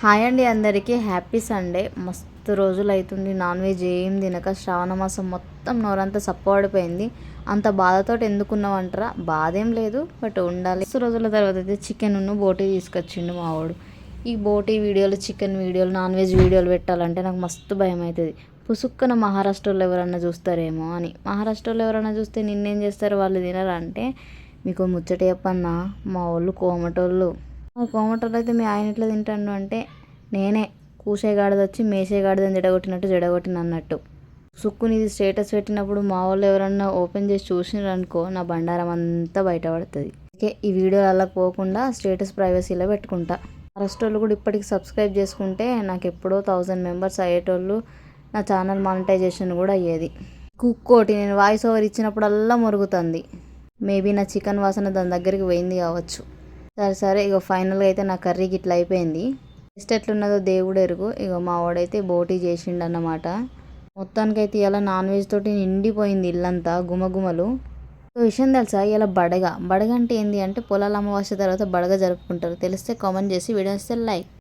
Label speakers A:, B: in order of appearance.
A: Hi అండి, అందరికీ happy Sunday. మస్తు రోజులు అవుతుంది నాన్ వెజ్ ఏం తినక. శ్రావణ మాసం మొత్తం నోరంతా సప్పబడిపోయింది. అంత బాధతో ఎందుకున్నామంటారా? బాధ ఏం లేదు, బట్ ఉండాలి. మస్తు రోజుల తర్వాత అయితే చికెన్ బోటీ తీసుకొచ్చిండు మావాడు. ఈ బోటీ వీడియోలు, చికెన్ వీడియోలు, నాన్ వెజ్ వీడియోలు పెట్టాలంటే నాకు మస్తు భయం అవుతుంది. పుసుక్కన మహారాష్ట్రలో ఎవరన్నా చూస్తారేమో అని. మహారాష్ట్రలో ఎవరైనా చూస్తే నిన్నేం చేస్తారు, వాళ్ళు తినరా అంటే, మీకు ముచ్చట చెప్పన్నా, మా వాళ్ళు కోమటోళ్ళు. ఆ కోమటోళ్ళు అయితే మీ ఆయన ఎట్లా తింటాడు అంటే, నేనే కూసేగాడిది వచ్చి మేసేగాడిదని జడగొట్టినట్టు జడగొట్టిన అన్నట్టు. సుక్కునిది స్టేటస్ పెట్టినప్పుడు మా వాళ్ళు ఎవరన్నా ఓపెన్ చేసి చూసినారనుకో, నా బండారం అంతా బయటపడుతుంది. ఓకే, ఈ వీడియో అలా పోకుండా స్టేటస్ ప్రైవసీలో పెట్టుకుంటా. ఫస్ట్ వాళ్ళు కూడా ఇప్పటికి సబ్స్క్రైబ్ చేసుకుంటే నాకు ఎప్పుడో 1000 మెంబర్స్ అయ్యేటోళ్ళు. నా ఛానల్ మానిటైజేషన్ కూడా అయ్యేది. కుక్కోటి నేను వాయిస్ ఓవర్ ఇచ్చినప్పుడల్లా మురుగుతుంది. మేబీ నా చికెన్ వాసన దాని దగ్గరికి పోయింది కావచ్చు. సరే ఇక ఫైనల్గా అయితే నా కర్రీకి ఇట్లా అయిపోయింది. టేస్ట్ ఎట్లున్నదో దేవుడు ఎరుగు. ఇక మా వాడైతే బోటీ చేసిండు అన్నమాట. మొత్తానికైతే ఇలా నాన్ వెజ్ తోటి నిండిపోయింది ఇల్లంతా, గుమగుమలు. విషయం తెలుసా, ఇలా బడగ అంటే ఏంది అంటే, పొలాల అమావాస్య తర్వాత బడగ జరుపుకుంటారు. తెలిస్తే కామెంట్ చేసి వీడియో ఇస్తే లైక్.